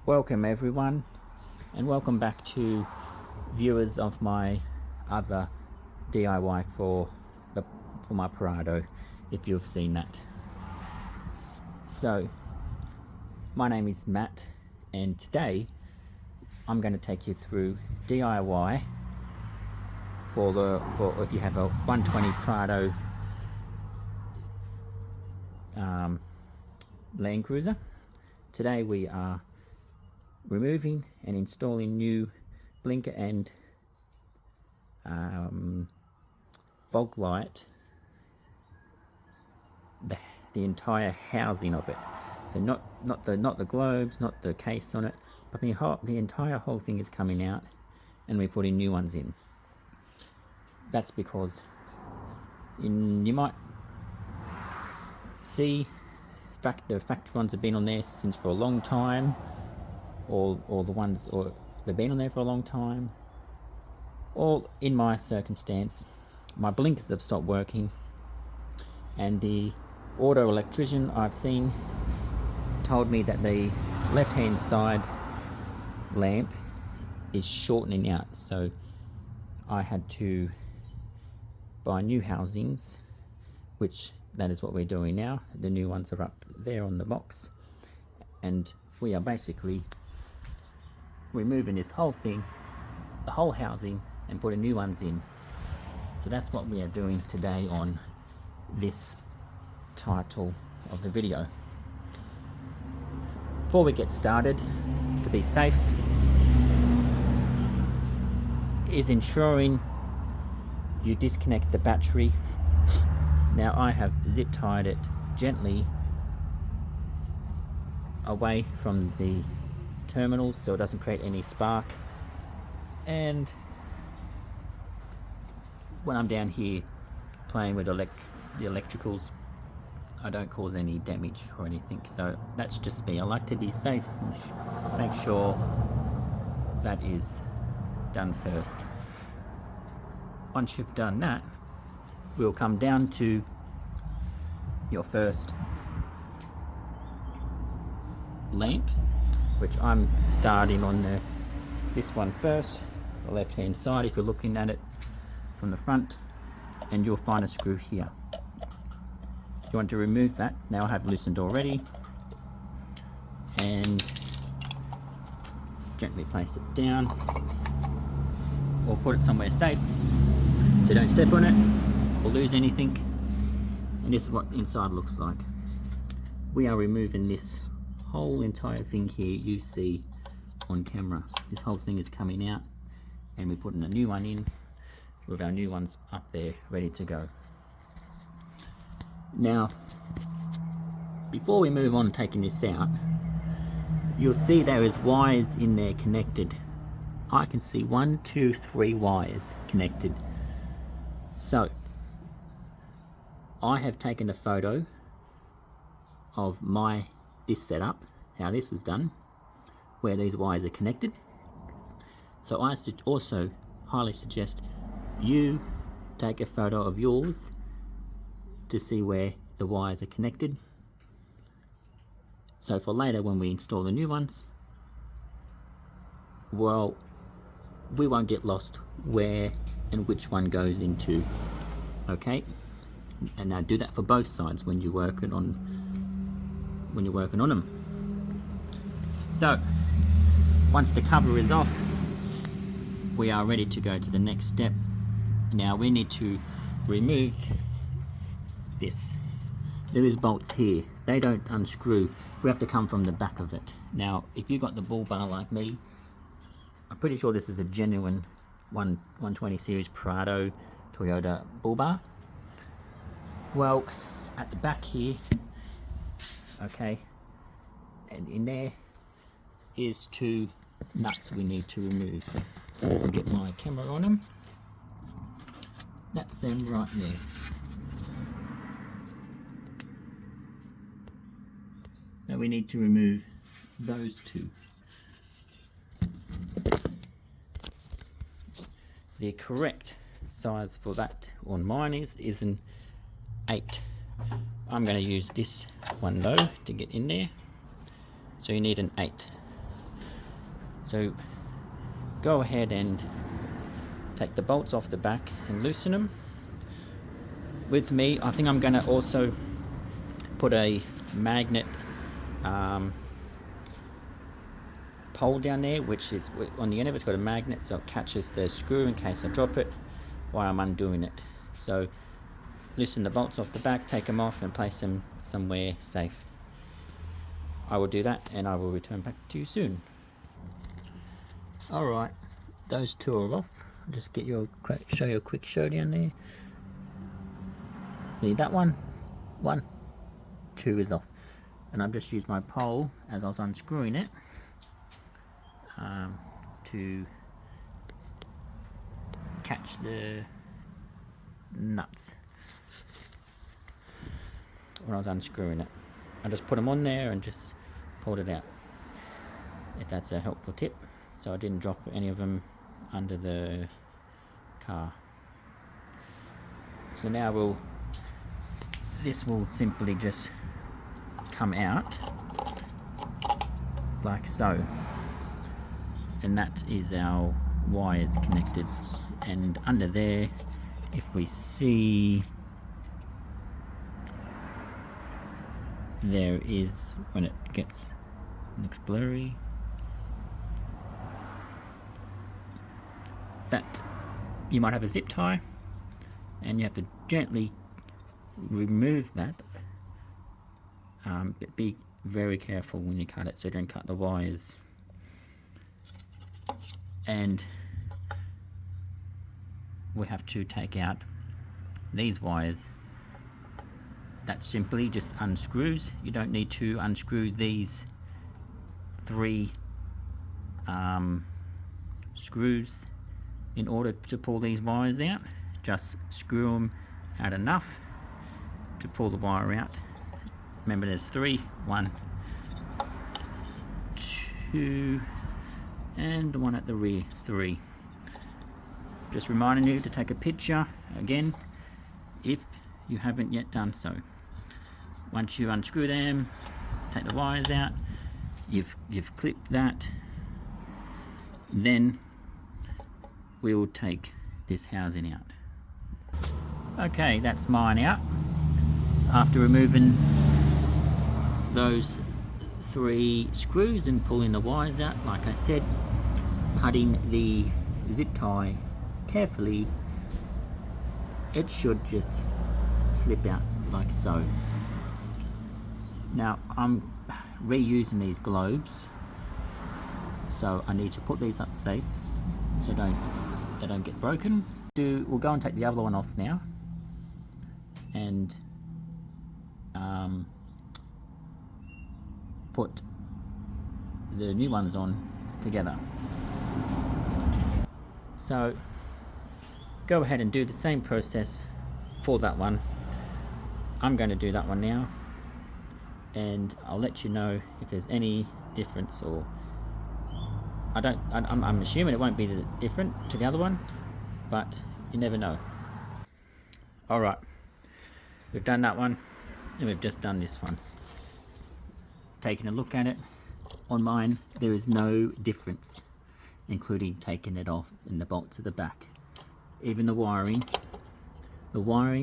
Welcome everyone, and welcome back to viewers of my other DIY for my Prado, if you've seen that. So my name is Matt, and today I'm going to take you through DIY for if you have a 120 Prado Land Cruiser. Today we are removing and installing new blinker and fog light, the entire housing of it. So not the globes, not the case on it, but the entire whole thing is coming out, and we're putting new ones in. That's because you might see the factory ones have been on there since for a long time, or they've been on there for a long time, or in my circumstance my blinkers have stopped working, and the auto electrician I've seen told me that the left hand side lamp is shortening out, so I had to buy new housings, which that is what we're doing now. The new ones are up there on the box, and we are basically removing this whole thing, the whole housing, and putting new ones in. So that's what we are doing today on this title of the video. Before we get started, to be safe, is ensuring you disconnect the battery. Now I have zip tied it gently away from the terminals so it doesn't create any spark, and when I'm down here playing with the electricals, I don't cause any damage or anything. So that's just me. I like to be safe and make sure that is done first. Once you've done that, we'll come down to your first lamp, which I'm starting on this one first, the left hand side if you're looking at it from the front, and you'll find a screw here. You want to remove that. Now I have loosened already, and gently place it down, or put it somewhere safe so don't step on it or lose anything. And this is what inside looks like. We are removing this whole entire thing here you see on camera. This whole thing is coming out, and we're putting a new one in with our new ones up there ready to go. Now before we move on taking this out, you'll see there is wires in there connected. I can see 1, 2, 3 wires connected. So I have taken a photo of this setup, how this was done, where these wires are connected. So I also highly suggest you take a photo of yours to see where the wires are connected, so for later when we install the new ones, well, we won't get lost where and which one goes into. Okay, and now do that for both sides when you're working on them. So once the cover is off, we are ready to go to the next step. Now we need to remove this. There is bolts here, they don't unscrew. We have to come from the back of it. Now if you got the bull bar like me, I'm pretty sure this is a genuine 120 series Prado Toyota bull bar. Well, at the back here, okay, and in there is 2 nuts we need to remove. I'll get my camera on them. That's them right there. Now we need to remove those 2. The correct size for that on mine is an 8. I'm going to use this one though to get in there. So you need an 8. So go ahead and take the bolts off the back and loosen them. With me, I think I'm going to also put a magnet pole down there, which is on the end of it's got a magnet, so it catches the screw in case I drop it while I'm undoing it. So loosen the bolts off the back, take them off and place them somewhere safe. I will do that and I will return back to you soon. Alright, those two are off. I'll just get you show you a quick show down there. See that one? 2 is off. And I've just used my pole as I was unscrewing it to catch the nuts when I was unscrewing it. I just put them on there and just pulled it out, if that's a helpful tip, so I didn't drop any of them under the car. So now this will simply just come out like so, and that is our wires connected. And under there, if we see, there is, when it looks blurry, that you might have a zip tie and you have to gently remove that, but be very careful when you cut it so you don't cut the wires. And we have to take out these wires. That simply just unscrews. You don't need to unscrew these 3 screws in order to pull these wires out. Just screw them out enough to pull the wire out. Remember, there's 3, 1, 2, and the one at the rear, 3. Just reminding you to take a picture again if you haven't yet done so. Once you unscrew them, take the wires out, you've clipped that, then we will take this housing out. Okay, that's mine out. After removing those 3 screws and pulling the wires out, like I said, cutting the zip tie carefully, it should just slip out like so. Now I'm reusing these globes, so I need to put these up safe so they don't get broken. We'll go and take the other one off now and put the new ones on together. So go ahead and do the same process for that one. I'm going to do that one now, and I'll let you know if there's any difference, or I'm assuming it won't be different to the other one, but you never know. Alright, we've done that one and we've just done this one. Taking a look at it, on mine there is no difference, including taking it off and the bolts at the back. Even the wiring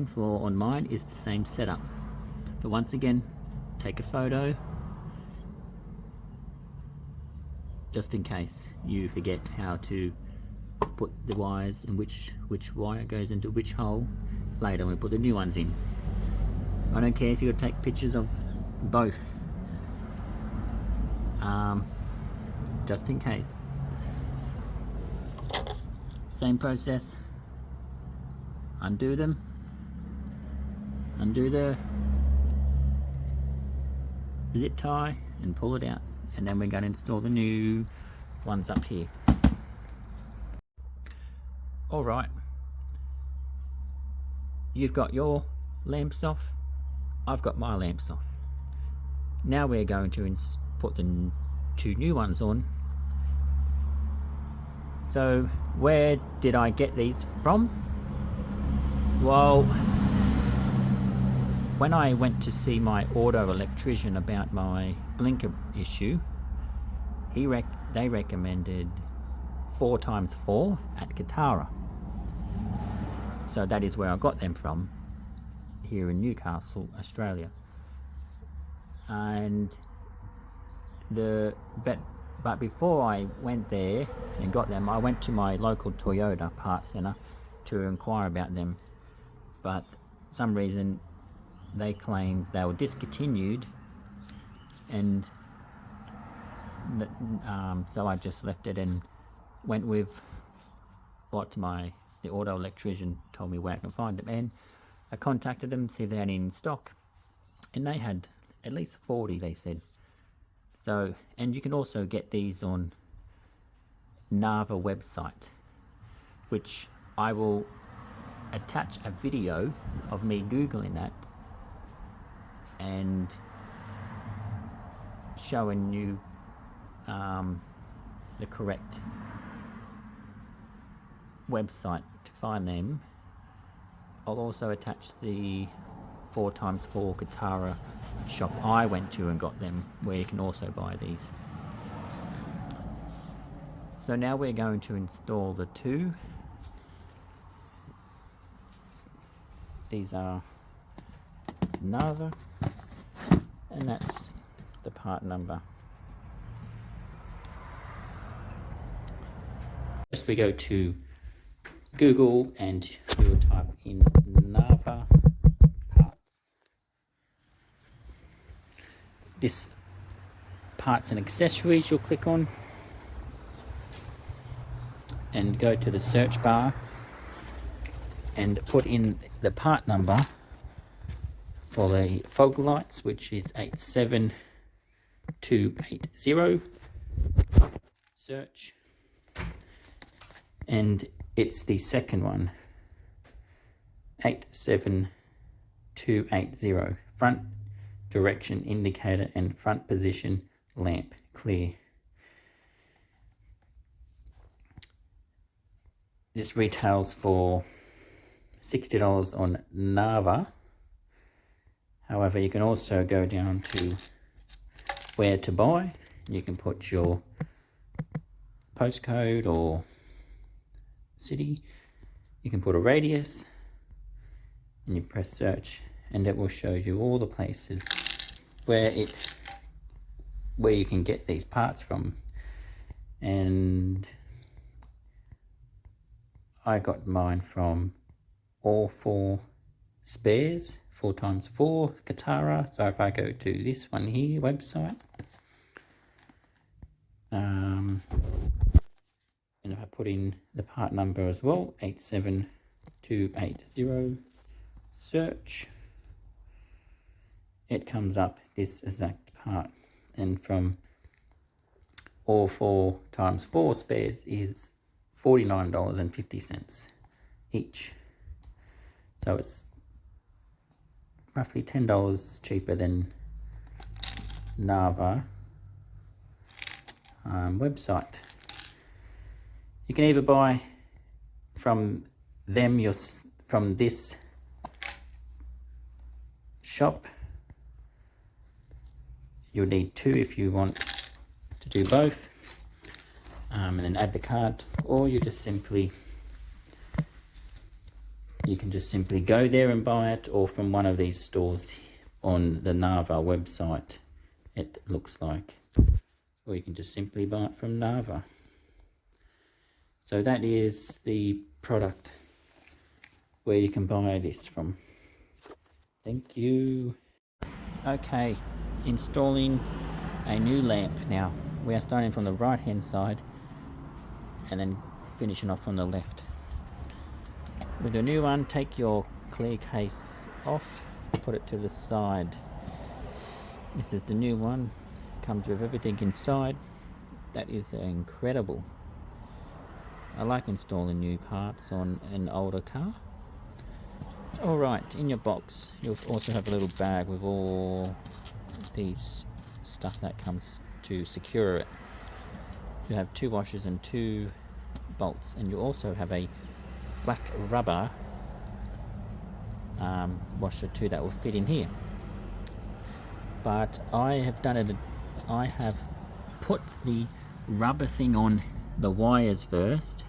for on mine is the same setup. But once again, take a photo just in case you forget how to put the wires and which wire goes into which hole later when we put the new ones in. I don't care if you take pictures of both, just in case. Same process. Undo them, undo the zip tie and pull it out, and then we're going to install the new ones up here. Alright, you've got your lamps off, I've got my lamps off. Now we're going to put the 2 new ones on. So where did I get these from? Well, when I went to see my auto electrician about my blinker issue, they recommended 4x4 at Katara. So that is where I got them from, here in Newcastle, Australia. And but before I went there and got them, I went to my local Toyota parts centre to inquire about them. But for some reason they claimed they were discontinued, and so I just left it and went with what the auto electrician told me where I can find them. And I contacted them, see if they had any in stock, and they had at least 40, they said. So, and you can also get these on Nava website, which I will attach a video of me googling that and showing you the correct website to find them. I'll also attach the 4x4 Katara shop I went to and got them, where you can also buy these. So now we're going to install the two. These are Nava, and that's the part number. First we go to Google and we will type in Nava parts. This parts and accessories you'll click on and go to the search bar and put in the part number for the fog lights, which is 87280. Search, and it's the second one, 87280. Front direction indicator and front position lamp clear. This retails for $60 on Nava. However, you can also go down to where to buy. You can put your postcode or city. You can put a radius and you press search, and it will show you all the places where you can get these parts from. And I got mine from All 4 Spares, 4x4 Katara. So if I go to this one here website, and if I put in the part number as well, 87280, search, it comes up this exact part. And from All 4x4 Spares is $49.50 each. So it's roughly $10 cheaper than Nava website. You can either buy from them, from this shop. You'll need two if you want to do both, and then add the card, or you can just simply go there and buy it, or from one of these stores on the Nava website, it looks like, or you can just simply buy it from Nava. So that is the product where you can buy this from. Thank you. Okay, installing a new lamp now. We are starting from the right hand side and then finishing off on the left. With the new one, take your clear case off, put it to the side. This is the new one, comes with everything inside. That is incredible. I like installing new parts on an older car. Alright, in your box you'll also have a little bag with all these stuff that comes to secure it. You have 2 washers and 2 bolts, and you also have a black rubber washer too that will fit in here. But I have put the rubber thing on the wires first,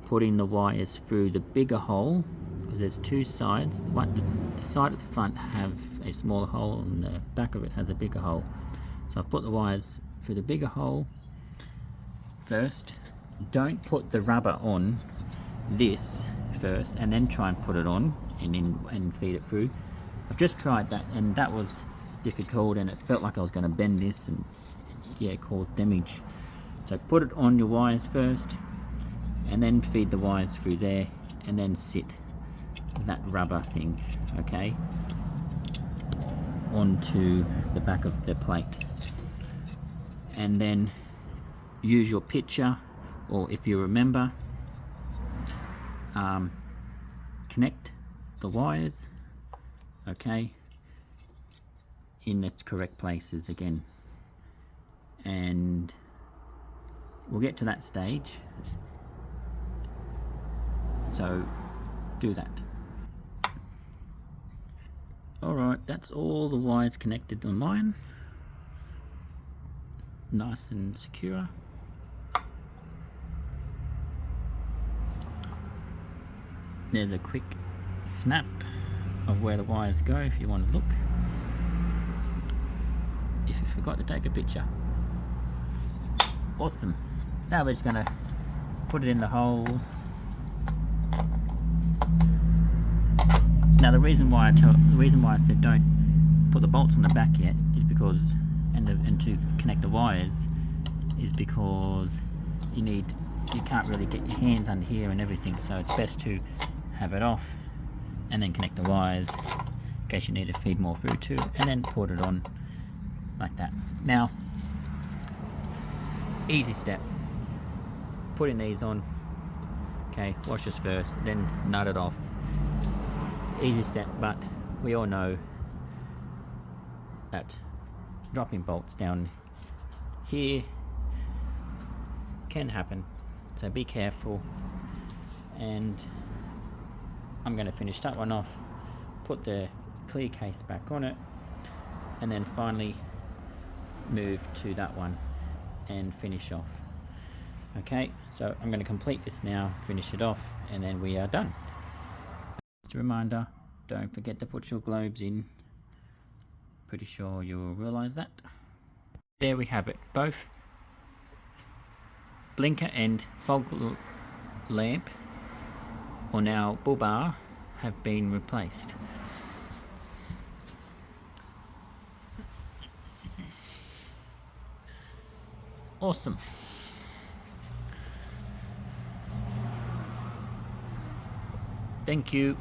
putting the wires through the bigger hole, because there's two sides. The side of the front have a smaller hole and the back of it has a bigger hole. So I've put the wires through the bigger hole first. Don't put the rubber on this first and then try and put it on and feed it through. I've just tried that and that was difficult, and it felt like I was going to bend this and yeah, cause damage. So put it on your wires first and then feed the wires through there, and then sit that rubber thing, okay, onto the back of the plate. And then use your pitcher, or if you remember, connect the wires, okay, in its correct places again. And we'll get to that stage, so do that. Alright, that's all the wires connected on mine, nice and secure. There's a quick snap of where the wires go if you want to look, if you forgot to take a picture. Awesome. Now we're just going to put it in the holes. Now the reason why I said don't put the bolts on the back yet is because, and to connect the wires, is because you can't really get your hands under here and everything, so it's best to have it off and then connect the wires in case you need to feed more through too, and then put it on like that. Now, easy step, putting these on, okay, wash this first, then nut it off. Easy step, but we all know that dropping bolts down here can happen, so be careful. And I'm going to finish that one off, put the clear case back on it, and then finally move to that one and finish off. Okay, so I'm going to complete this now, finish it off, and then we are done. Just a reminder, don't forget to put your globes in. Pretty sure you'll realize that. There we have it. Both blinker and fog lamp, or now bull bar, have been replaced. Awesome. Thank you.